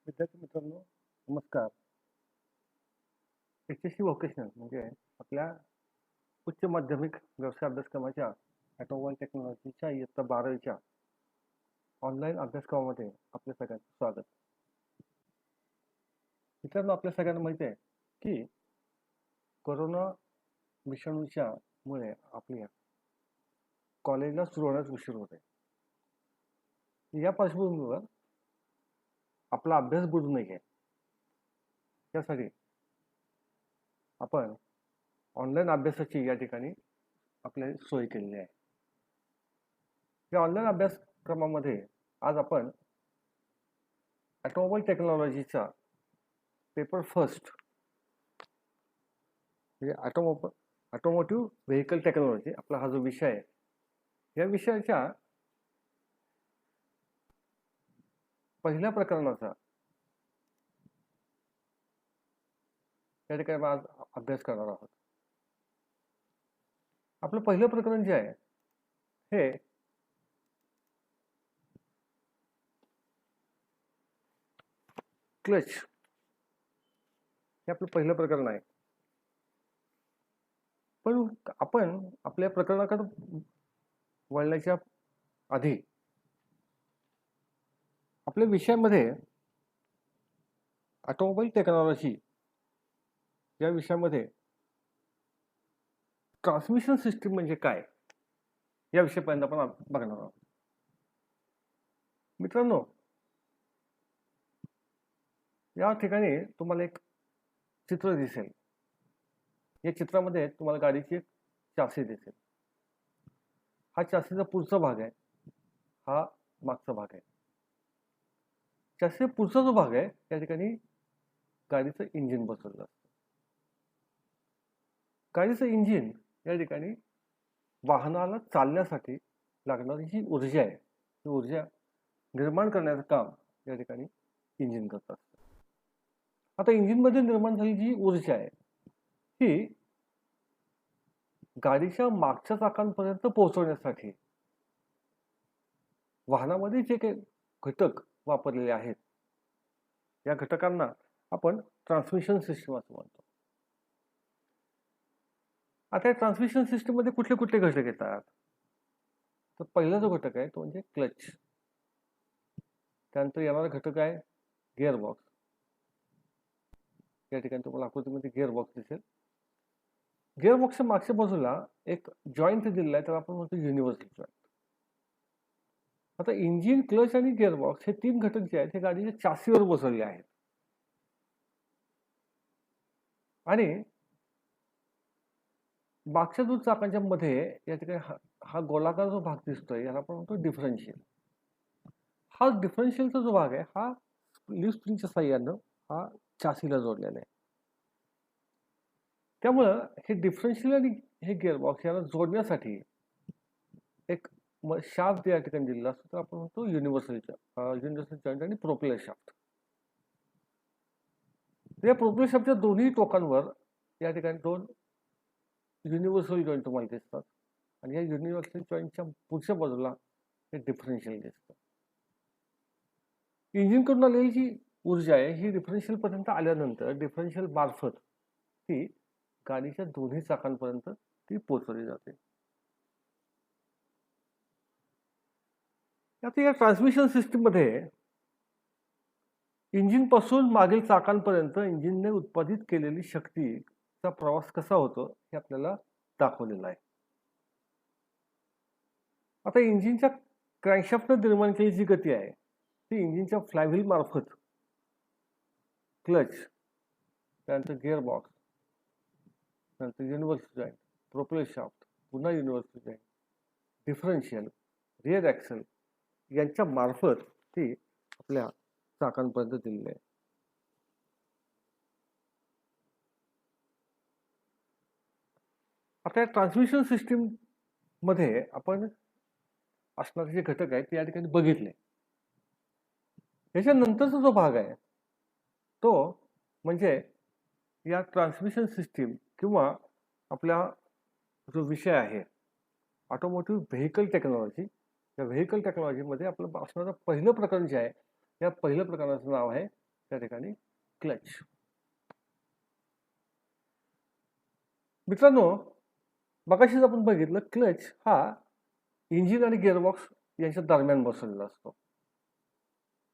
विद्यार्थी मित्रांनो, नमस्कार. एचएससी व्होकेशनल म्हणजे आपल्या उच्च माध्यमिक व्यवसाय अभ्यासक्रमाच्या ऑटोमोबाईल टेक्नॉलॉजीच्या इयत्ता 12वीच्या ऑनलाईन अभ्यासक्रमामध्ये आपल्या सगळ्यांचं स्वागत. मित्रांनो, आपल्या सगळ्यांना माहिती आहे की कोरोना विषाणूच्या मुळे आपल्या कॉलेजला सुरू होण्यास उशीर होत आहे. या पार्श्वभूमीवर आपला अभ्यास बुडू नये यासाठी आपण ऑनलाईन अभ्यासाची या ठिकाणी आपल्या सोय केलेली आहे. या ऑनलाईन अभ्यासक्रमामध्ये आज आपण ऑटोमोबाईल टेक्नॉलॉजीचा पेपर फर्स्ट म्हणजे ऑटोमोटिव्ह व्हेकल टेक्नॉलॉजी आपला हा जो विषय आहे, या विषयाच्या पहिल्या प्रकरणाचा या ठिकाणी आज अभ्यास करणार आहोत. आपलं पहिलं प्रकरण जे आहे हे क्लच हे आपलं पहिलं प्रकरण आहे. पण आपण आपल्या प्रकरणाकडे वळण्याच्या आधी आपल्या विषयामध्ये ऑटोमोबाईल टेक्नॉलॉजी या विषयामध्ये ट्रान्समिशन सिस्टीम म्हणजे काय या विषयापर्यंत आपण बघणार आहोत. मित्रांनो, या ठिकाणी तुम्हाला एक चित्र दिसेल. या चित्रामध्ये तुम्हाला गाडीची एक चासी दिसेल. हा चासीचा पुढचा भाग आहे, हा मागचा भाग आहे. चासीचा पुढचा जो भाग आहे त्या ठिकाणी गाडीचं इंजिन बसवलेलं असतं. गाडीचं इंजिन या ठिकाणी वाहनाला चालण्यासाठी लागणारी जी ऊर्जा आहे ती ऊर्जा निर्माण करण्याचं काम या ठिकाणी इंजिन करत असतं. आता इंजिनमध्ये निर्माण झालेली जी ऊर्जा आहे ही गाडीच्या मागच्या चाकांपर्यंत पोहोचवण्यासाठी वाहनामध्ये जे काही घटक वापरलेले आहेत या घटकांना आपण ट्रान्समिशन सिस्टीम असं म्हणतो. आता या ट्रान्समिशन सिस्टीम मध्ये कुठले कुठले घटक येतात, तर पहिला जो घटक आहे तो म्हणजे क्लच. त्यानंतर येणारा घटक आहे गिअरबॉक्स. या ठिकाणी तुम्हाला आकृतीमध्ये गिअरबॉक्स दिसेल. गिअरबॉक्सच्या मागच्या बाजूला एक जॉईंट दिलेला आहे, त्याला आपण म्हणतो युनिव्हर्सल जॉईंट. आता इंजिन, क्लच आणि गिअरबॉक्स हे तीन घटक जे आहेत हे गाडीच्या चासीवर बसवले आहेत. आणि मागच्या दोन चाकांच्या मध्ये या ठिकाणी हा गोलाकार जो भाग दिसतोय याला आपण म्हणतो डिफरन्शियल. हा डिफरन्शियलचा जो भाग आहे हा लीफ स्प्रिंगच्या साह्यानं हा चासीला जोडलेला आहे. त्यामुळं हे डिफरन्शियल आणि हे गिअरबॉक्स याला जोडण्यासाठी एक शाफ्ट या ठिकाणी दिलेला असतो, तर आपण म्हणतो युनिव्हर्सल जॉईंट आणि प्रोपेलर शाफ्ट. या प्रोपेलर शाफ्टच्या दोन्ही टोकांवर या ठिकाणी दोन युनिव्हर्सल जॉईंट तुम्हाला दिसतात आणि या युनिव्हर्सल जॉईंटच्या पुढच्या बाजूला हे डिफरन्शियल दिसतं. इंजिनकडून आलेली जी ऊर्जा आहे ही डिफरन्शियल पर्यंत आल्यानंतर डिफरन्शियल मार्फत ती गाडीच्या दोन्ही चाकांपर्यंत ती पोहोचवली जाते. आता या ट्रान्समिशन सिस्टीम मध्ये इंजिन पासून मागील चाकांपर्यंत इंजिनने उत्पादित केलेली शक्तीचा प्रवास कसा होतो हे आपल्याला दाखवलेलं आहे. आता इंजिनच्या क्रँकशाफ्टने निर्माण केलेली जी गती आहे ती इंजिनच्या फ्लायव्हील मार्फत क्लच, त्यानंतर गिअरबॉक्स, त्यानंतर युनिव्हर्सल जॉईंट, प्रोपेलर शाफ्ट, पुन्हा universal joint, differential, rear axle यांच्या मार्फत ती आपल्या चाकांपर्यंत दिलेली आहे. आता या ट्रान्समिशन सिस्टीम मध्ये आपण असणारे जे घटक आहेत ते या ठिकाणी बघितले. याच्यानंतरचा जो भाग आहे तो म्हणजे या ट्रान्समिशन सिस्टीम किंवा आपला जो विषय आहे ऑटोमोटिव्ह व्हेकल टेक्नॉलॉजी, या व्हेकल टेक्नॉलॉजीमध्ये आपलं असणारं पहिलं प्रकरण जे आहे या पहिल्या प्रकरणाचं नाव आहे त्या ठिकाणी क्लच. मित्रांनो, मगाशीच आपण बघितलं क्लच हा इंजिन आणि गिअरबॉक्स यांच्या दरम्यान बसवलेला असतो.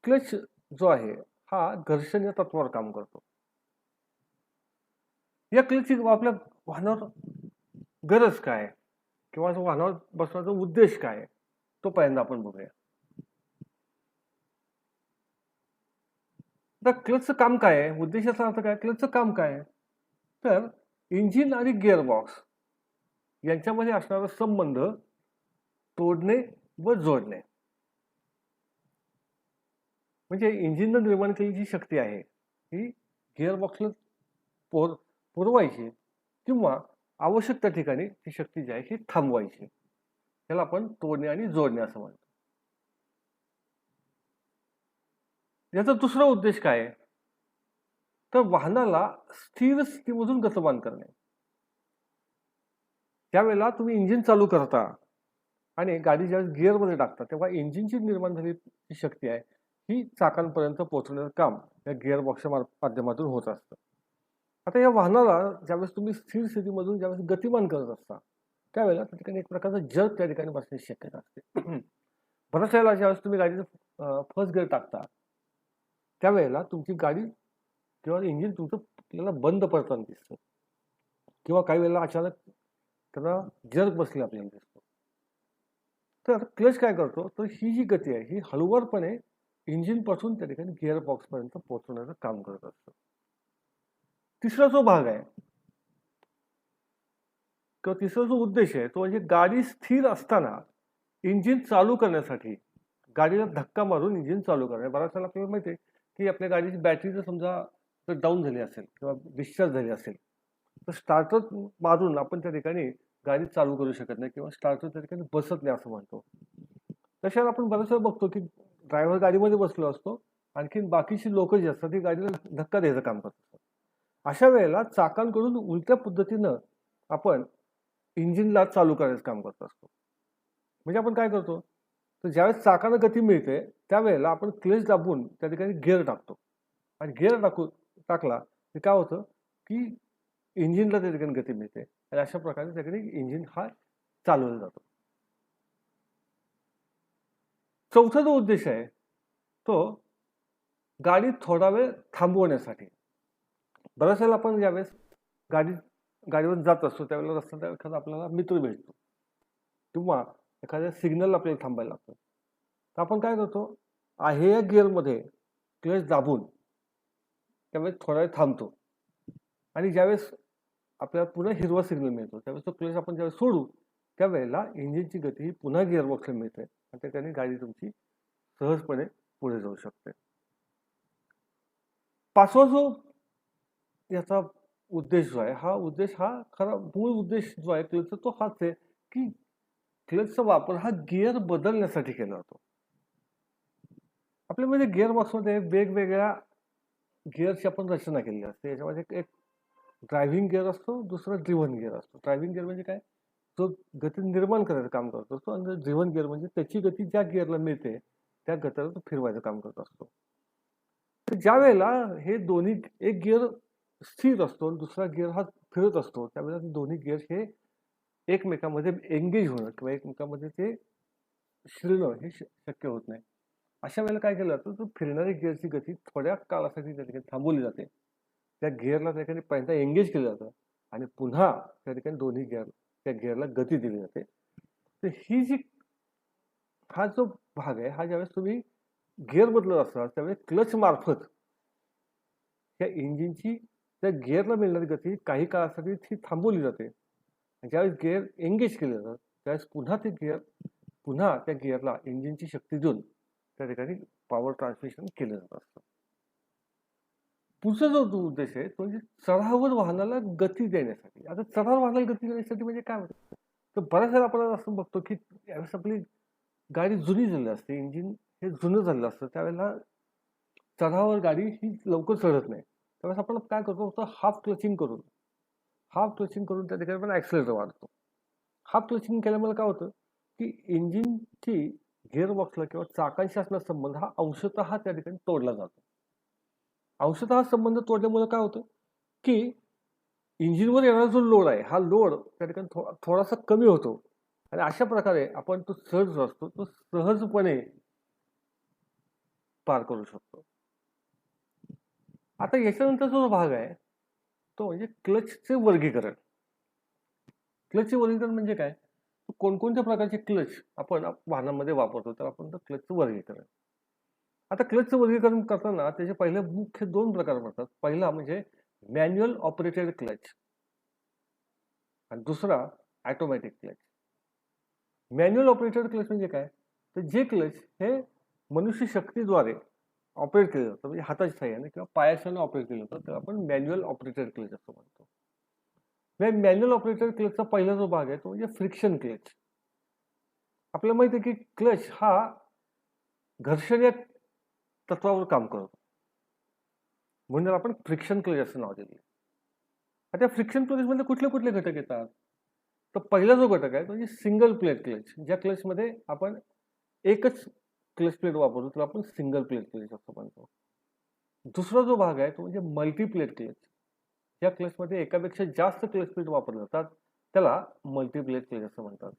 क्लच जो आहे हा घर्षण या तत्वावर काम करतो. या क्लचची आपल्या वाहनावर गरज काय किंवा वाहनावर बसण्याचा उद्देश काय तो पहिल्यांदा आपण बघूया. तर क्लचचं काम काय आहे, उद्देशाचा अर्थ काय, क्लचचं काम काय आहे, तर इंजिन आणि गिअरबॉक्स यांच्यामध्ये असणारा संबंध तोडणे व जोडणे. म्हणजे इंजिननं निर्माण केलेली जी शक्ती आहे ही गिअरबॉक्सला पुरवायची किंवा आवश्यक त्या ठिकाणी ती शक्ती जी आहे ही थांबवायची. त्याला आपण तोडणे आणि जोडणे असं म्हणतो. याचा दुसरा उद्देश काय आहे, तर वाहनाला स्थिर स्थितीमधून गतिमान करणे. त्यावेळेला तुम्ही इंजिन चालू करता आणि गाडी ज्यावेळेस गिअरमध्ये टाकता तेव्हा इंजिनची निर्माण झालेली जी शक्ती आहे ही चाकांपर्यंत पोहोचवण्याचं काम या गिअरबॉक्सच्या माध्यमातून होत असतं. आता या वाहनाला ज्यावेळेस तुम्ही स्थिर स्थितीमधून ज्यावेळेस गतिमान करत असता त्यावेळेला त्या ठिकाणी एक प्रकारचा जग त्या ठिकाणी बसण्याची शक्यता असते. बऱ्याच वेळेला ज्यावेळेस तुम्ही गाडीचं फर्स्ट गिअर टाकता त्यावेळेला तुमची गाडी किंवा इंजिन तुमचं आपल्याला बंद पडताना दिसतं किंवा काही वेळेला अचानक त्याला जर्क बसली आपल्याला दिसतो. तर क्लच काय करतो, तर ही जी गती आहे ही हळूवारपणे इंजिनपासून त्या ठिकाणी गिअरबॉक्सपर्यंत पोहोचवण्याचं काम करत असतं. तिसरा जो भाग आहे किंवा तिसरा जो उद्देश आहे तो म्हणजे गाडी स्थिर असताना इंजिन चालू करण्यासाठी गाडीला धक्का मारून इंजिन चालू करणे. बऱ्याच वेळेला आपल्याला माहिती आहे की आपल्या गाडीची बॅटरी जर समजा जर डाऊन झाली असेल किंवा डिस्चार्ज झाली असेल तर स्टार्टर मारून आपण त्या ठिकाणी गाडी चालू करू शकत नाही किंवा स्टार्टर त्या ठिकाणी बसत नाही असं म्हणतो. तशाला आपण बऱ्याच वेळा बघतो की ड्रायव्हर गाडीमध्ये बसलो असतो, आणखी बाकीची लोक जी असतात ती गाडीला धक्का द्यायचं काम करत असतात. अशा वेळेला चाकांकडून उलट्या पद्धतीनं आपण इंजिनला चालू करायचं काम करत असतो. म्हणजे आपण काय करतो, तर ज्यावेळेस चाकाला गती मिळते त्यावेळेला आपण क्लच दाबून त्या ठिकाणी गिअर टाकतो आणि गिअर टाकला की काय होतं की इंजिनला त्या ठिकाणी गती मिळते आणि अशा प्रकारे त्या ठिकाणी इंजिन हा चालवला जातो. चौथा जो उद्देश आहे तो गाडी थोडा वेळ थांबवण्यासाठी. बऱ्याच वेळेला आपण ज्यावेळेस गाडीवर जात असतो त्यावेळेला रस्त्यात एखादा आपल्याला मित्र भेटतो किंवा एखाद्या सिग्नल आपल्याला थांबायला लागतं, तर आपण काय करतो, आहे या गिअरमध्ये क्लच दाबून त्यावेळेस थोडा वेळ थांबतो आणि ज्यावेळेस आपल्याला पुन्हा हिरवा सिग्नल मिळतो त्यावेळेस तो क्लच आपण ज्यावेळेस सोडू त्यावेळेला इंजिनची गती ही पुन्हा गिअरबॉक्सला मिळते आणि त्या ठिकाणी गाडी तुमची सहजपणे पुढे जाऊ शकते. पाचवा जो याचा उद्देश जो आहे हा खरा मूळ उद्देश जो आहे क्लचचा तो हाच आहे की क्लचचा वापर हा गिअर बदलण्यासाठी केला जातो. आपल्यामध्ये गिअरबॉक्समध्ये वेगवेगळ्या गिअरची आपण रचना केलेली असते. याच्यामध्ये एक ड्रायव्हिंग गिअर असतो, दुसरा ड्रिव्हन गिअर असतो. ड्रायव्हिंग गिअर म्हणजे काय, जो गती निर्माण करायचं काम करत असतो आणि ड्रिव्हन गिअर म्हणजे त्याची गती ज्या गिअरला मिळते त्या गतीला तो फिरवायचं काम करत असतो. तर ज्या वेळेला हे दोन्ही एक गिअर स्थिर असतो दुसरा गिअर हा फिरत असतो त्यावेळेला दोन्ही गिअर हे एकमेकांमध्ये एंगेज होणं किंवा एकमेकांमध्ये ते शिरणं हे शक्य होत नाही. अशा वेळेला काय केलं जातं, तर फिरणाऱ्या गिअरची गती थोड्या काळासाठी त्या ठिकाणी थांबवली जाते. त्या गिअरला त्या ठिकाणी पहिल्यांदा एंगेज केलं जातं आणि पुन्हा त्या ठिकाणी दोन्ही त्या गिअरला गती दिली जाते. तर हा जो भाग आहे हा ज्यावेळेस तुम्ही गिअर बदलत असता त्यावेळेस क्लच मार्फत त्या इंजिनची त्या गिअरला मिळणारी गती काही काळासाठी ती थांबवली जाते आणि ज्यावेळेस गिअर एंगेज केलं जातं त्यावेळेस पुन्हा त्या गिअरला इंजिनची शक्ती देऊन त्या ठिकाणी पॉवर ट्रान्समिशन केलं जात असतं. पुढचा जो उद्देश आहे तो म्हणजे चढावर वाहनाला गती देण्यासाठी. आता चढावर वाहनाला गती देण्यासाठी म्हणजे काय होतं, तर बऱ्याच वेळा आपण असं बघतो की यावेळेस आपली गाडी जुनी झालेली असते, इंजिन हे जुनं झालेलं असतं, त्यावेळेला चढावर गाडी ही लवकर चढत नाही. त्यावेळेस आपण काय करतो, हाफ क्लचिंग करून त्या ठिकाणी आपण ॲक्सिलरेटर वाढतो. हाफ क्लचिंग केल्यामुळे काय होतं की इंजिनची गिअरबॉक्सला किंवा चाकांशी असणारा संबंध हा अंशतः त्या ठिकाणी तोडला जातो. अंशतः हा संबंध तोडल्यामुळे काय होतं की इंजिनवर येणारा जो लोड आहे हा लोड त्या ठिकाणी थोडासा कमी होतो आणि अशा प्रकारे आपण तो सहज जो असतो तो सहजपणे पार करू शकतो. आता याच्यानंतरचा जो भाग आहे तो म्हणजे क्लचचे वर्गीकरण. क्लचचे वर्गीकरण म्हणजे काय, कोणकोणत्या प्रकारचे क्लच आपण वाहनामध्ये वापरतो तर आपण क्लचचं वर्गीकरण. आता क्लचचं वर्गीकरण करताना त्याचे पहिले मुख्य 2 प्रकार पडतात. पहिला म्हणजे मॅन्युअल ऑपरेटेड क्लच आणि दुसरा automatic clutch. Manual operated clutch म्हणजे काय, तर जे क्लच हे मनुष्य शक्तीद्वारे ऑपरेट केलं जातं, म्हणजे हाताच्या साह्याने किंवा पायाने ऑपरेट केलं जातं, तर आपण मॅन्युअल ऑपरेटेड क्लच असं म्हणतो. मॅन्युअल ऑपरेटेड क्लचचा पहिला जो भाग आहे तो म्हणजे फ्रिक्शन क्लच. आपल्याला माहिती आहे की क्लच हा घर्षण या तत्वावर काम करतो, म्हणून आपण फ्रिक्शन क्लच असं नाव दिले. आता फ्रिक्शन क्लचमध्ये कुठले कुठले घटक येतात, तर पहिला जो घटक आहे तो म्हणजे सिंगल प्लेट क्लच. ज्या क्लचमध्ये आपण एकच क्लच प्लेट वापरतो त्याला आपण सिंगल प्लेट क्लच असं म्हणतो. दुसरा जो भाग आहे तो म्हणजे मल्टी प्लेट क्लच. या क्लचमध्ये एकापेक्षा जास्त क्लच प्लेट वापरले जातात त्याला मल्टी प्लेट क्लच असं म्हणतात.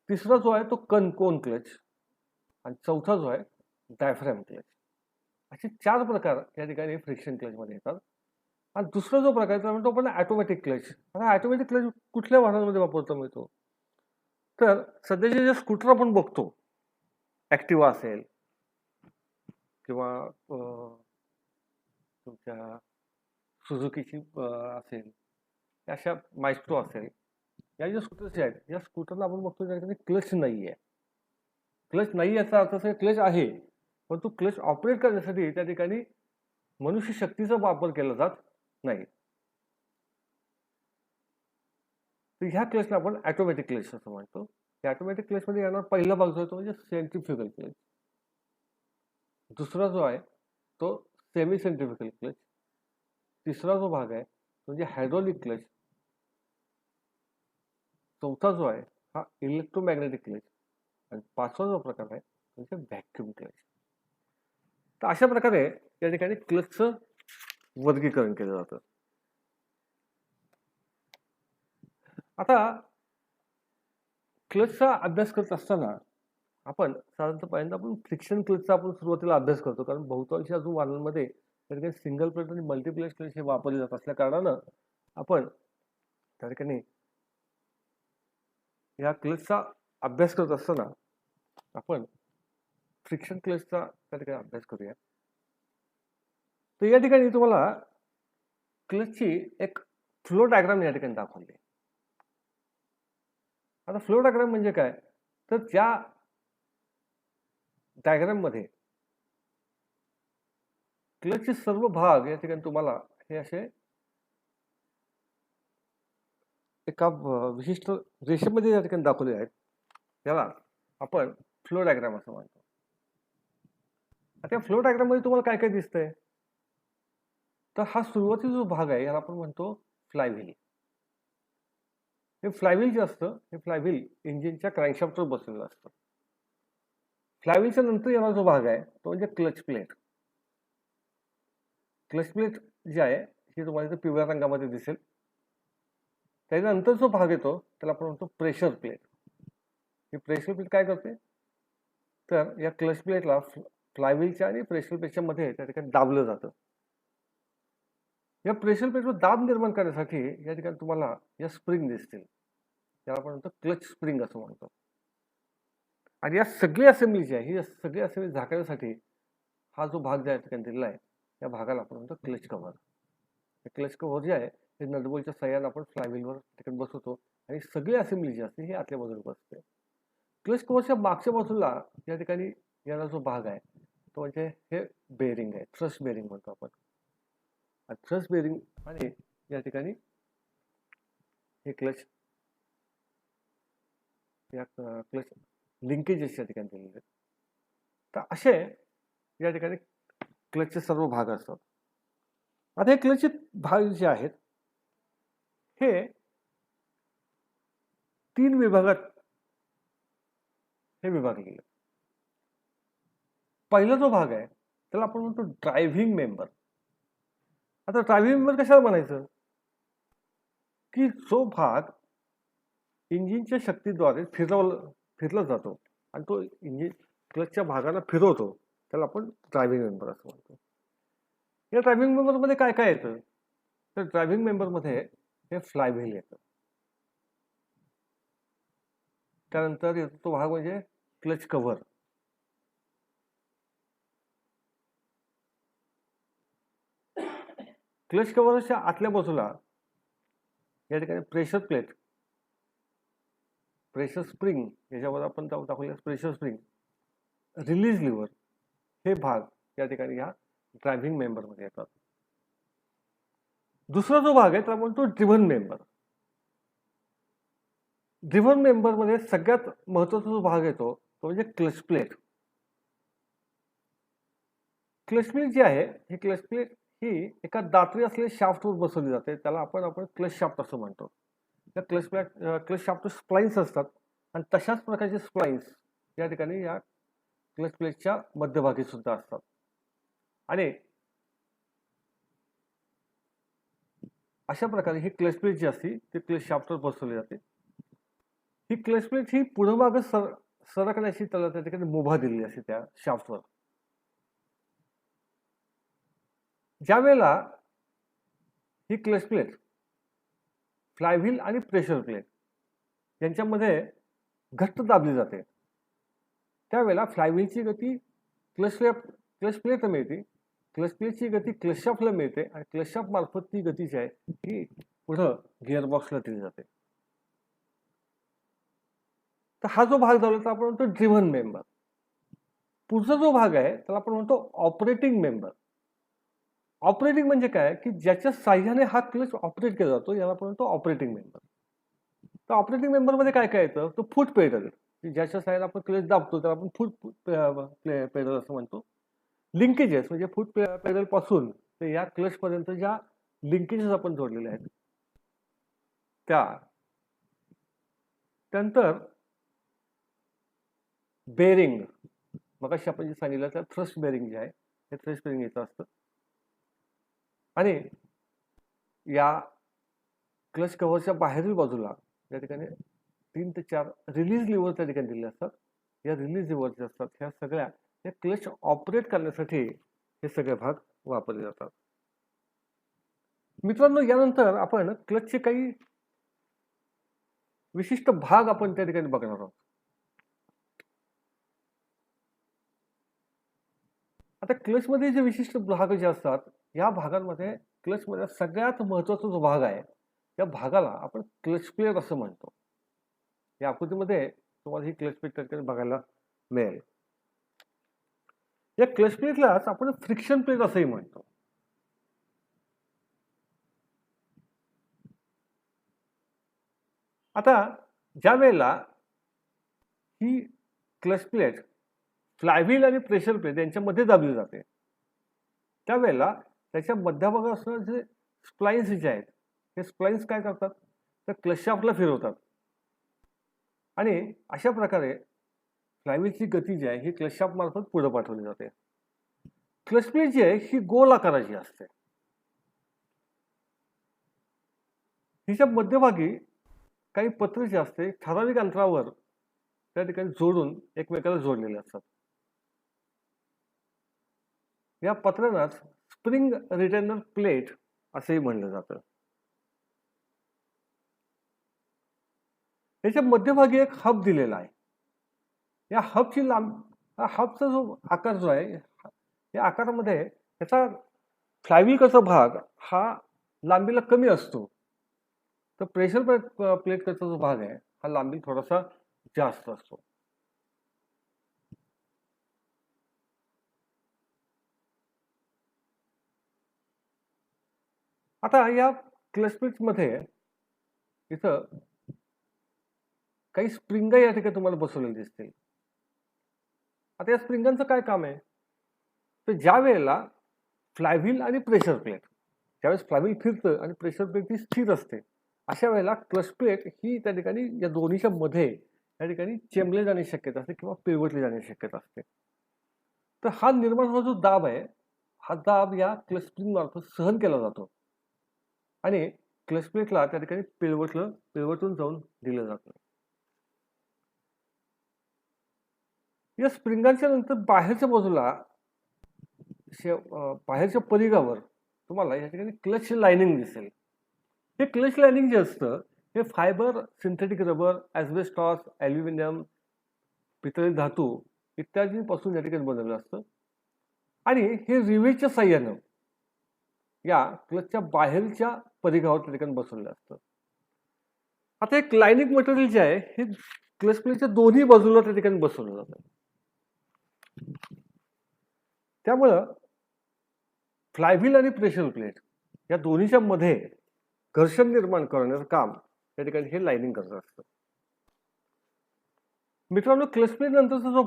तिसरा जो आहे तो कोन क्लच आणि चौथा जो आहे डायफ्रॅम क्लच. असे 4 प्रकार या ठिकाणी फ्रिक्शन क्लचमध्ये येतात. आणि दुसरा जो प्रकार आहे तो आपण ऑटोमॅटिक क्लच. आता ऑटोमॅटिक क्लच कुठल्या वाहनांमध्ये वापरता मिळतो, तर सध्याचे जे स्कूटर आपण बघतो, ॲक्टिवा असेल किंवा तुमच्या सुझुकीची असेल, अशा मायस्ट्रो असेल, या ज्या स्कूटर्स आहेत या स्कूटरला आपण बघतो त्या ठिकाणी क्लच नाही आहे. क्लच नाही याचा अर्थ असा क्लच आहे पण तो क्लच ऑपरेट करण्यासाठी त्या ठिकाणी मनुष्य शक्तीचा वापर केला जात नाही. तर ह्या क्लचला आपण ऑटोमॅटिक क्लच असं म्हणतो. या ऑटोमॅटिक क्लचमध्ये येणार पहिला भाग जो आहे तो म्हणजे सेंट्रिफ्युगल क्लच. दुसरा जो आहे तो सेमी सेंट्रिफ्युगल क्लच. तिसरा जो भाग आहे तो म्हणजे हायड्रॉलिक क्लच. चौथा जो आहे हा इलेक्ट्रोमॅग्नेटिक क्लच आणि पाचवा जो प्रकार आहे म्हणजे व्हॅक्यूम क्लच. तर अशा प्रकारे या ठिकाणी क्लचचं वर्गीकरण केलं जातं. आता क्लचचा अभ्यास करत असताना आपण साधारणतः पहिल्यांदा आपण फ्रिक्शन क्लचचा आपण सुरुवातीला अभ्यास करतो, कारण बहुतांशी अजून वाहनांमध्ये त्या ठिकाणी सिंगल प्लेट आणि मल्टीप्लेट क्लच हे वापरले जात असल्या कारणानं आपण त्या ठिकाणी या क्लचचा अभ्यास करत असताना आपण फ्रिक्शन क्लचचा त्या ठिकाणी अभ्यास करूया. तर या ठिकाणी तुम्हाला क्लचची एक फ्लो डायग्राम या ठिकाणी दाखवली. आता फ्लो डायग्राम म्हणजे काय, तर त्या डायग्राम मध्ये क्लचचे सर्व भाग या ठिकाणी तुम्हाला हे असे एका विशिष्ट रेषेमध्ये या ठिकाणी दाखवले आहेत. त्याला आपण फ्लो डायग्राम असं म्हणतो. आता फ्लो डायग्राम मध्ये तुम्हाला काय काय दिसतंय, तर हा सुरुवातीचा जो भाग आहे याला आपण म्हणतो फ्लायव्हील. हे फ्लायव्हील जे असतं हे फ्लायव्हील इंजिनच्या क्रँकशाफ्टवर बसलेलं असतं. फ्लायव्हीलच्या नंतर येणारा जो भाग आहे तो म्हणजे क्लच प्लेट. क्लच प्लेट जे आहे हे तुम्हाला इथे पिवळ्या रंगामध्ये दिसेल. त्याच्यानंतर जो भाग येतो त्याला आपण म्हणतो प्रेशर प्लेट. ही प्रेशर प्लेट काय करते, तर या क्लच प्लेटला फ्लायव्हीलच्या आणि प्रेशर प्लेटच्या मध्ये त्या ठिकाणी दाबलं जातं. या प्रेशर प्लेटवर दाब निर्माण करण्यासाठी या ठिकाणी तुम्हाला या स्प्रिंग दिसतील, त्याला आपण म्हणतो क्लच स्प्रिंग असं म्हणतो. आणि या सगळी असेंब्ली जी आहे ही सगळी असेंब्ली झाकण्यासाठी हा जो भाग ज्या ठिकाणी दिलेला आहे या भागाला आपण म्हणतो क्लच कव्हर. क्लच कव्हर जे आहे हे नटबोल्टच्या सहाय्याने आपण फ्लायव्हीलवर ठिकाणी बसवतो आणि सगळी असेंब्ली जी असते ही आतल्या बाजूला बसते. क्लच कव्हरच्या मागच्या बाजूला या ठिकाणी याला जो भाग आहे तो म्हणजे हे बेरिंग आहे, थ्रस्ट बेरिंग म्हणतो आपण. थ्रस्ट बेरिंग आणि या ठिकाणी हे क्लच या क्लच लिंकेजेस या ठिकाणी दिलेले आहेत. तर असे या ठिकाणी क्लचचे सर्व भाग असतात. आता हे क्लचचे भाग जे आहेत हे 3 विभागात हे विभागले गेले. पहिला जो भाग आहे त्याला आपण म्हणतो ड्रायव्हिंग मेंबर. आता ड्रायव्हिंग मेंबर कशाला म्हणायचं की जो भाग इंजिनच्या शक्तीद्वारे फिरला जातो आणि तो इंजिन क्लचच्या भागाला फिरवतो त्याला आपण ड्रायव्हिंग मेंबर असं म्हणतो. या ड्रायव्हिंग मेंबरमध्ये काय काय येतं तर ड्रायव्हिंग मेंबरमध्ये हे फ्लायव्हील येतं. त्यानंतर येतो तो भाग म्हणजे क्लच कव्हर. क्लच कव्हरच्या आतल्या बाजूला या ठिकाणी प्रेशर प्लेट, प्रेशर स्प्रिंग, याच्यावर आपण दाखवले प्रेशर स्प्रिंग, रिलीज लिव्हर, हे भाग या ठिकाणी या ड्रायव्हिंग मेंबरमध्ये येतात. दुसरा जो भाग आहे त्याला म्हणतो ड्रिव्हन मेंबर. ड्रिव्हन मेंबरमध्ये सगळ्यात महत्वाचा जो भाग येतो तो म्हणजे क्लच प्लेट. क्लच प्लेट जी आहे ही क्लच प्लेट ही एका दात्री असलेल्या शाफ्टवर बसवली जाते. त्याला आपण क्लच शाफ्ट असं म्हणतो. त्या क्लच शाफ्ट स्प्लाइन्स असतात आणि तशाच प्रकारचे स्प्लाइन्स या ठिकाणी या क्लच प्लेटच्या मध्यभागी सुद्धा असतात. आणि अशा प्रकारे ही क्लच प्लेट जी असते ती क्लच शाफ्टवर बसवली जाते. ही क्लच प्लेट ही पुढे मागे सरकण्याची त्याला त्या ठिकाणी मुभा दिलेली असते त्या शाफ्टवर. ज्या वेळेला ही क्लच प्लेट फ्लायव्हील आणि प्रेशर प्लेट यांच्यामध्ये घट्ट दाबली जाते त्यावेळेला फ्लायव्हीलची गती क्लच प्लेटला मिळते, क्लच प्लेटची गती क्लच शाफ्टला मिळते आणि क्लच शाफ्ट मार्फत ती गती जी आहे ती पुढं गिअरबॉक्सला दिली जाते. तर हा जो भाग झाला तर आपण म्हणतो ड्रिव्हन मेंबर. पुढचा जो भाग आहे त्याला आपण म्हणतो ऑपरेटिंग मेंबर. ऑपरेटिंग म्हणजे काय की ज्याच्या साह्याने हा क्लच ऑपरेट केला जातो याला आपण म्हणतो ऑपरेटिंग मेंबर. तर ऑपरेटिंग मेंबरमध्ये काय काय येतं तो फूट पेडल, ज्याच्या साह्याने आपण क्लच दाबतो त्याला आपण फूट पेडल असं म्हणतो. लिंकेजेस म्हणजे फूट पेडल पासून ते या क्लच पर्यंत ज्या लिंकेजेस आपण जोडलेले आहेत त्या. त्यानंतर बेरिंग, मगाशी आपण जे सांगितलं तर थ्रस्ट बेरिंग जे आहे हे थ्रस्ट बेरिंग येतं असतं. आणि या क्लच कव्हरच्या बाहेरील बाजूला या ठिकाणी 3 ते 4 रिलीज लिव्हर त्या ठिकाणी दिले असतात. या रिलीज लिव्हर जे असतात ह्या सगळ्या या क्लच ऑपरेट करण्यासाठी हे सगळे भाग वापरले जातात. मित्रांनो, यानंतर आपण क्लचचे काही विशिष्ट भाग आपण त्या ठिकाणी बघणार आहोत. आता क्लचमध्ये जे विशिष्ट भाग जे असतात या भागांमध्ये क्लचमध्ये सगळ्यात महत्वाचा जो भाग आहे या भागाला आपण क्लच प्लेट असं म्हणतो. या आकृतीमध्ये तुम्हाला ही क्लच प्लेट त्या ठिकाणी बघायला मिळेल. या क्लच प्लेटलाच आपण फ्रिक्शन प्लेट असंही म्हणतो. आता ज्या वेळेला ही क्लच प्लेट फ्लायव्हील आणि प्रेशर प्लेट यांच्यामध्ये दाबली जाते त्यावेळेला त्याच्या मध्यभागात असणारे जे स्प्लाइन्स जे आहेत हे स्प्लाइन्स काय करतात तर क्लच शाफ्टला फिरवतात आणि अशा प्रकारे फ्लायव्हीलची गती जी आहे ही क्लच शाफ्ट मार्फत पुढे पाठवली जाते. क्लच प्लेट जी आहे ही गोल आकाराची असते. तिच्या मध्यभागी काही पत्र जे असते ठराविक अंतरावर त्या ठिकाणी जोडून एकमेकाला जोडलेले असतात. या पत्रांनाच स्प्रिंग रिटेनर प्लेट असेही म्हणलं जातं. याच्या मध्यभागी एक हब दिलेला आहे. या हबची हबचा जो आकार जो आहे या आकारामध्ये याचा फ्लायव्हीलचा भाग हा लांबीला कमी असतो तर प्रेशर प्लेटचा जो भाग आहे हा लांबी थोडासा जास्त असतो. आता या क्लच प्लेटमध्ये इथं काही स्प्रिंग या ठिकाणी तुम्हाला बसवलेले दिसतील. आता या स्प्रिंगांचं काय काम आहे तर ज्या वेळेला फ्लायव्हील आणि प्रेशर प्लेट ज्यावेळेस फ्लायव्हील फिरतं आणि प्रेशर प्लेट ही स्थिर असते अशा वेळेला क्लच प्लेट ही त्या ठिकाणी या दोन्हीच्या मध्ये या ठिकाणी चेंबले जाण्याची शक्यता असते किंवा पिळवटली जाण्याची शक्यता असते. तर हा निर्माण होणारा जो दाब आहे हा दाब या क्लच स्प्रिंग मार्फत सहन केला जातो आणि क्लच प्लेटला त्या ठिकाणी पिळवटून जाऊन दिलं जातं. या स्प्रिंगांच्या नंतर बाहेरच्या बाजूला बाहेरच्या परिघावर तुम्हाला या ठिकाणी क्लच लाइनिंग दिसेल. हे क्लच लाइनिंग जे असतं हे fibre, synthetic rubber, asbestos, aluminium, पितळी धातू इत्यादींपासून या ठिकाणी बनवलं असतं आणि हे रिवेटच्या साह्यानं या क्लचच्या बाहेरच्या परिघावर त्या ठिकाणी बसवलेलं असतं. आता एक लाइनिंग मटेरियल जे आहे हे क्लच प्लेटच्या दोन्ही बाजूला त्या ठिकाणी बसवलं जातं. त्यामुळं फ्लायव्हील आणि प्रेशर प्लेट या दोन्हीच्या मध्ये घर्षण निर्माण करण्याचं काम त्या ठिकाणी हे लाइनिंग करत असतं. मित्रांनो, क्लच प्लेट नंतरचा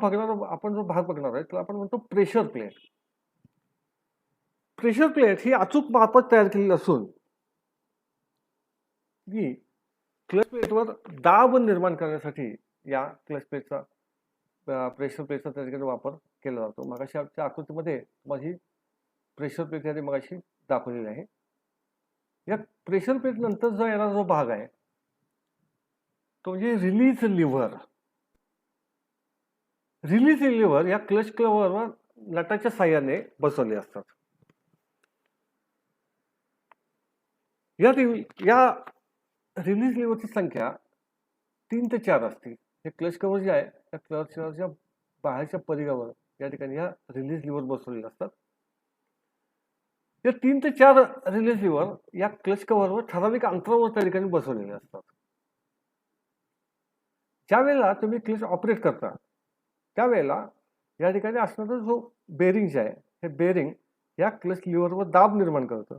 आपण जो भाग बघणार आहे त्याला आपण म्हणतो प्रेशर प्लेट. प्रेशर प्लेट ही अचूक मापात तयार केलेली असून की क्लच प्लेटवर दाब निर्माण करण्यासाठी या क्लच प्लेटचा प्रेशर प्लेटचा त्या ठिकाणी वापर केला जातो. मगाशी आमच्या आकृतीमध्ये माझी प्रेशर प्लेट याने मगाशी दाखवलेली आहे. या प्रेशर प्लेट नंतर जो येणारा जो भाग आहे तो म्हणजे रिलीज लिव्हर. रिलीज लिव्हर या क्लच क्लवरवर नटाच्या साह्याने बसवले असतात. या रिलीज लिव्हरची संख्या 3 ते 4 असते. हे क्लच कव्हर जे आहे त्या क्लच कव्हरच्या बाहेरच्या परिघावर या ठिकाणी ह्या रिलीज लिव्हर बसवलेले असतात. या 3 ते 4 रिलीज लिव्हर या क्लच कव्हरवर ठराविक अंतरावर त्या ठिकाणी बसवलेले असतात. ज्या वेळेला तुम्ही क्लच ऑपरेट करता त्यावेळेला या ठिकाणी असणारा जो बेरिंग जे आहे हे बेरिंग या क्लच लिव्हरवर दाब निर्माण करतं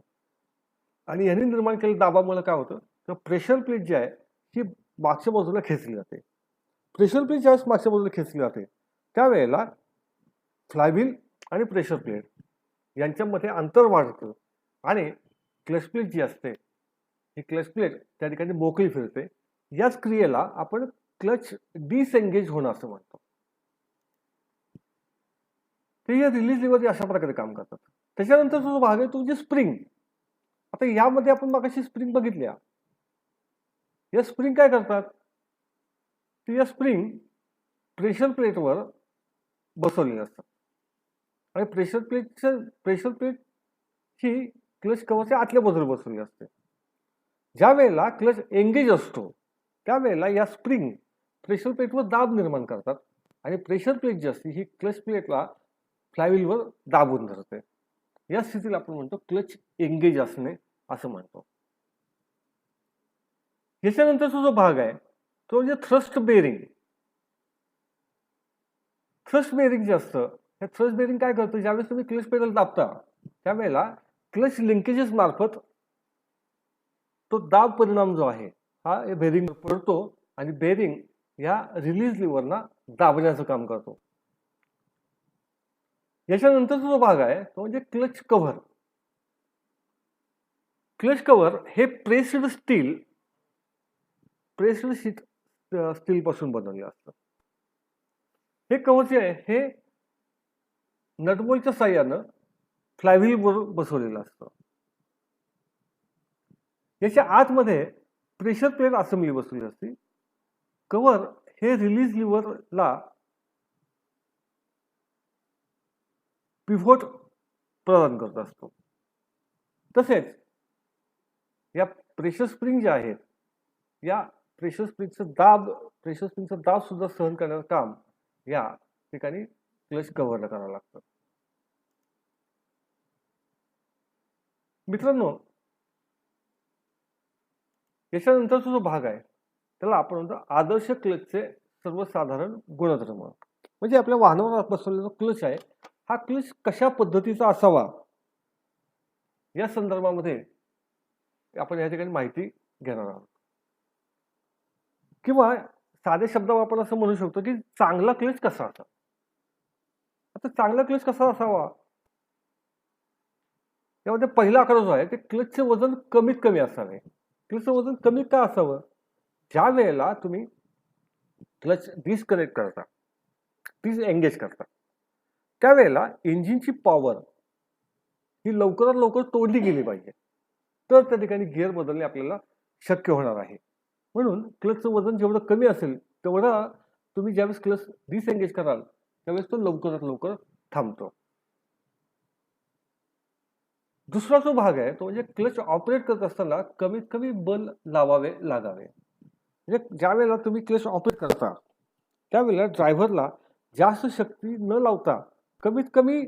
आणि यांनी निर्माण केलेल्या दाबामुळे काय होतं तर प्रेशर प्लेट जी आहे ही मागच्या बाजूला खेचली जाते. प्रेशर प्लेट ज्यावेळेस मागच्या बाजूला खेचली जाते त्यावेळेला फ्लायव्हील आणि प्रेशर प्लेट यांच्यामध्ये अंतर वाढतं आणि क्लच प्लेट जी असते ही क्लच प्लेट त्या ठिकाणी मोकळी फिरते. याच क्रियेला आपण क्लच डिसएंगेज होणं असं म्हणतो. ते या रिलीज लिव्हर अशा प्रकारे काम करतात. त्याच्यानंतर जो भाग आहे तो म्हणजे स्प्रिंग. आता यामध्ये आपण मगाशी स्प्रिंग बघितल्या. या स्प्रिंग काय करतात तर या स्प्रिंग प्रेशर प्लेटवर बसवलेले असतात आणि प्रेशर प्लेट ही क्लच कव्हरच्या आतल्या बाजूला बसवलेली असते. ज्या वेळेला क्लच एंगेज असतो त्यावेळेला या स्प्रिंग प्रेशर प्लेटवर दाब निर्माण करतात आणि प्रेशर प्लेट जी असते ही क्लच प्लेटला फ्लायव्हीलवर दाबून धरते. या स्थितीला आपण म्हणतो क्लच एंगेज असणे असं म्हणतो. याच्यानंतरचा जो भाग आहे तो म्हणजे थ्रस्ट बेरिंग. थ्रस्ट बेरिंग जे असतं हे थ्रस्ट बेरिंग काय करतं ज्यावेळेस तुम्ही क्लच पेडल दाबता त्यावेळेला क्लच लिंकेजेस मार्फत तो दाब परिणाम जो आहे हा बेरिंग पडतो आणि बेरिंग या रिलीज लिव्हरना दाबण्याचं काम करतो. याच्यानंतरचा जो भाग आहे तो म्हणजे क्लच कव्हर. क्लच कव्हर हे प्रेस्ड स्टील पासून बनवले असतं. हे कव्हर जे आहे हे नटबोल्टच्या साह्यानं फ्लायव्हीलवर बसवलेलं असतं. याच्या आतमध्ये प्रेशर प्लेट असेंब्ली बसवली असते. कव्हर हे रिलीज लिव्हरला पिव्होट प्रदान करत असतो. तसेच या प्रेशर स्प्रिंग जे आहेत या प्रेशर स्प्रिंगचा दाब सुद्धा सहन करण्याचं काम या ठिकाणी क्लच कव्हरला करावं लागतं. मित्रांनो, याच्यानंतरचा जो भाग आहे त्याला आपण म्हणतो आदर्श क्लचचे सर्वसाधारण गुणधर्म. म्हणजे आपल्या वाहनावर बसवलेला जो क्लच आहे हा क्लच कशा पद्धतीचा असावा या संदर्भामध्ये आपण या ठिकाणी माहिती घेणार आहोत. किंवा साध्या शब्दावर आपण असं म्हणू शकतो की चांगला क्लच कसा असावा. आता चांगला क्लच कसा असावा त्यामध्ये पहिला आकडा जो आहे ते क्लचचे वजन कमीत कमी असावे. क्लचचं वजन कमी का असावं ज्या वेळेला तुम्ही क्लच डिस्कनेक्ट करता डिसएंगेज करता त्यावेळेला इंजिनची पॉवर ही लवकरात लवकर तोडली गेली पाहिजे, तर त्या ठिकाणी गिअर बदलणे आपल्याला शक्य होणार आहे. म्हणून क्लचचं वजन जेवढं कमी असेल तेवढा तुम्ही ज्यावेळेस क्लच डिसएंगेज कराल त्यावेळेस तो लवकरात लवकर थांबतो. दुसरा जो भाग आहे तो म्हणजे क्लच ऑपरेट करत असताना कमीत कमी बल लावावे लागावे. म्हणजे ज्या वेळेला तुम्ही क्लच ऑपरेट करता त्यावेळेला ड्रायव्हरला जास्त शक्ती न लावता कमीत कमी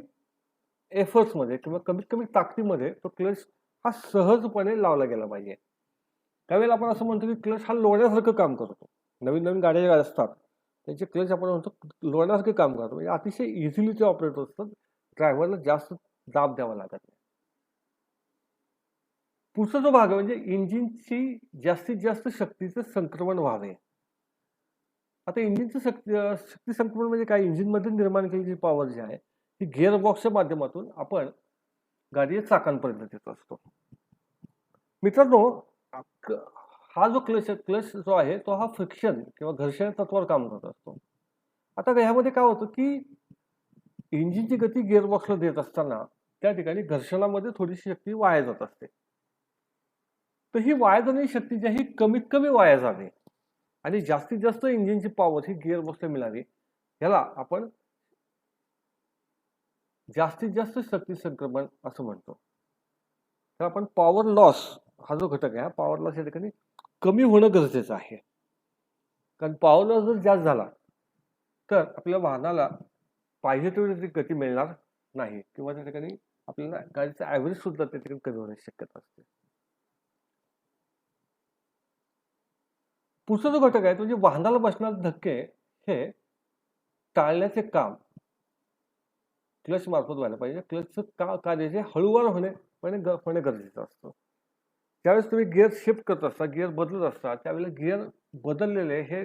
एफर्ट्समध्ये किंवा कमीत कमी ताकदीमध्ये तो क्लच हा सहजपणे लावला गेला पाहिजे. त्यावेळेला आपण असं म्हणतो की क्लच हा लोण्यासारखं काम करतो. नवीन नवीन गाड्या ज्या असतात त्यांचे क्लच आपण म्हणतो लोण्यासारखं काम करतो, म्हणजे अतिशय इझिली ते ऑपरेट असतात, ड्रायव्हरला जास्त दाब द्यावा लागत नाही. पुढचा जो भाग आहे म्हणजे इंजिनची जास्तीत जास्त शक्तीचं संक्रमण व्हावे. आता इंजिनचं शक्ती संक्रमण म्हणजे काय? इंजिनमध्ये निर्माण केलेली पॉवर जी आहे ती गिअर बॉक्सच्या माध्यमातून आपण गाडीच्या चाकांपर्यंत देत असतो. मित्रांनो, हा जो क्लच जो आहे तो हा फ्रिक्शन किंवा घर्षण तत्वावर काम करत असतो. आता ह्यामध्ये काय होतं की इंजिनची गती गिअर बॉक्सला देत असताना त्या ठिकाणी घर्षणामध्ये थोडीशी शक्ती वाया जात असते. तर ही वाया जाणारी शक्ती जी आहे कमीत कमी वाया जाणे आणि जास्तीत जास्त इंजिनची पॉवर ही गिअर बॉक्सला मिळावी, याला आपण जास्तीत जास्त शक्ती संक्रमण असं म्हणतो. तर आपण पॉवर लॉस हा जो घटक आहे, पॉवर लॉस या ठिकाणी कमी होणं गरजेचं आहे. कारण पॉवर लॉस जर जास्त झाला तर आपल्या वाहनाला पाहिजे तेवढी गती मिळणार नाही किंवा त्या ठिकाणी आपल्याला गाडीचा ॲव्हरेज सुद्धा त्या ठिकाणी कमी होण्याची शक्यता असते. पुढचा जो घटक आहे तो म्हणजे वाहनाला बसणारे धक्के हे टाळण्याचे काम क्लच मार्फत व्हायला पाहिजे. क्लचचं कार्य जे हळूवार होणे गरजेचं असतं. ज्यावेळेस तुम्ही गिअर शिफ्ट करत असता, गिअर बदलत असता, त्यावेळेला गिअर बदललेले हे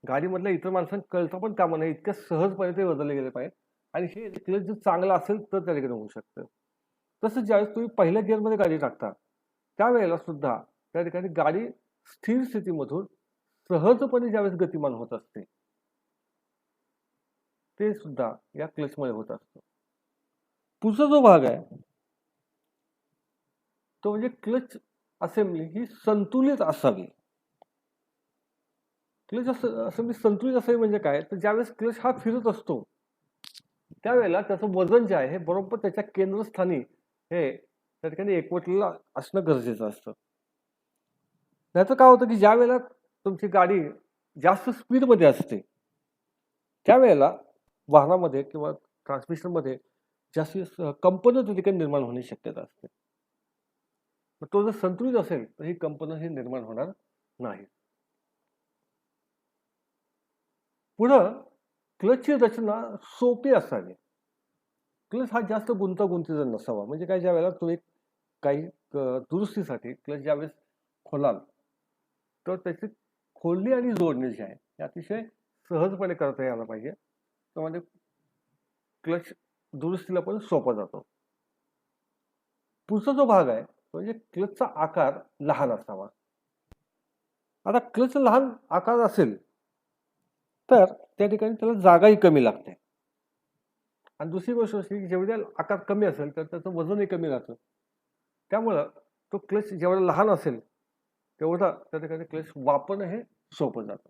गाडीमधल्या इतर माणसांना कळता पण कामा नये इतक्या सहजपणे ते बदलले गेले पाहिजे आणि हे क्लच जर चांगला असेल तर त्या ठिकाणी होऊ शकतं. तसंच ज्यावेळेस तुम्ही पहिल्या गिअरमध्ये गाडी टाकता त्यावेळेला सुद्धा त्या ठिकाणी गाडी स्थिर स्थितीमधून सहजपणे ज्यावेळेस गतिमान होत असते ते सुद्धा या क्लचमुळे होत असतं. पुढचा जो भाग आहे तो म्हणजे क्लच असेंब्ली ही संतुलित असावी. क्लच असेंब्ली संतुलित असावी म्हणजे काय? तर ज्यावेळेस क्लच हा फिरत असतो त्यावेळेला त्याचं वजन जे आहे हे बरोबर त्याच्या केंद्रस्थानी हे त्या ठिकाणी एकवटलेलं असणं गरजेचं असतं. नाहीतर काय होतं की ज्या वेळेला तुमची गाडी जास्त स्पीडमध्ये असते त्यावेळेला वाहनामध्ये किंवा ट्रान्समिशनमध्ये जास्तीत कंपन त्या ठिकाणी निर्माण होण्याची शक्यता असते. तो जर संतुलित असेल तर ही कंपन ही निर्माण होणार नाही. पुढं क्लचची रचना सोपी असावी. क्लच हा जास्त गुंतागुंतीचा नसावा. म्हणजे काय, ज्या वेळेला तुम्ही काही दुरुस्तीसाठी क्लच ज्यावेळेस खोलाल तर त्याची खोलणी आणि जोडणी जी आहे हे अतिशय सहजपणे करता यायला पाहिजे. त्यामध्ये क्लच दुरुस्तीला पण सोपा जातो. पुढचा जो भाग आहे म्हणजे क्लचचा आकार लहान असावा. आता क्लच लहान आकार असेल तर त्या ठिकाणी त्याला जागाही कमी लागते आणि दुसरी गोष्ट अशी की जेवढ्या आकार कमी असेल तर त्याचं वजनही कमी राहतं. त्यामुळं तो क्लच जेवढा लहान असेल तेवढा त्या ठिकाणी क्लच वापरणं हे सोपं जातं.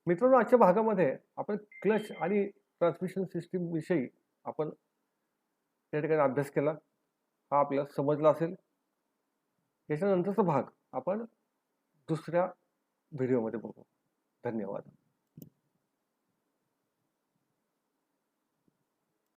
मित्रांनो, आजच्या भागामध्ये आपण क्लच आणि ट्रान्समिशन सिस्टीम विषयी आपण त्या ठिकाणी अभ्यास केला. हा आपल्याला समजला असेल. याच्यानंतरचा भाग आपण दुसऱ्या व्हिडिओमध्ये बघू. धन्यवाद.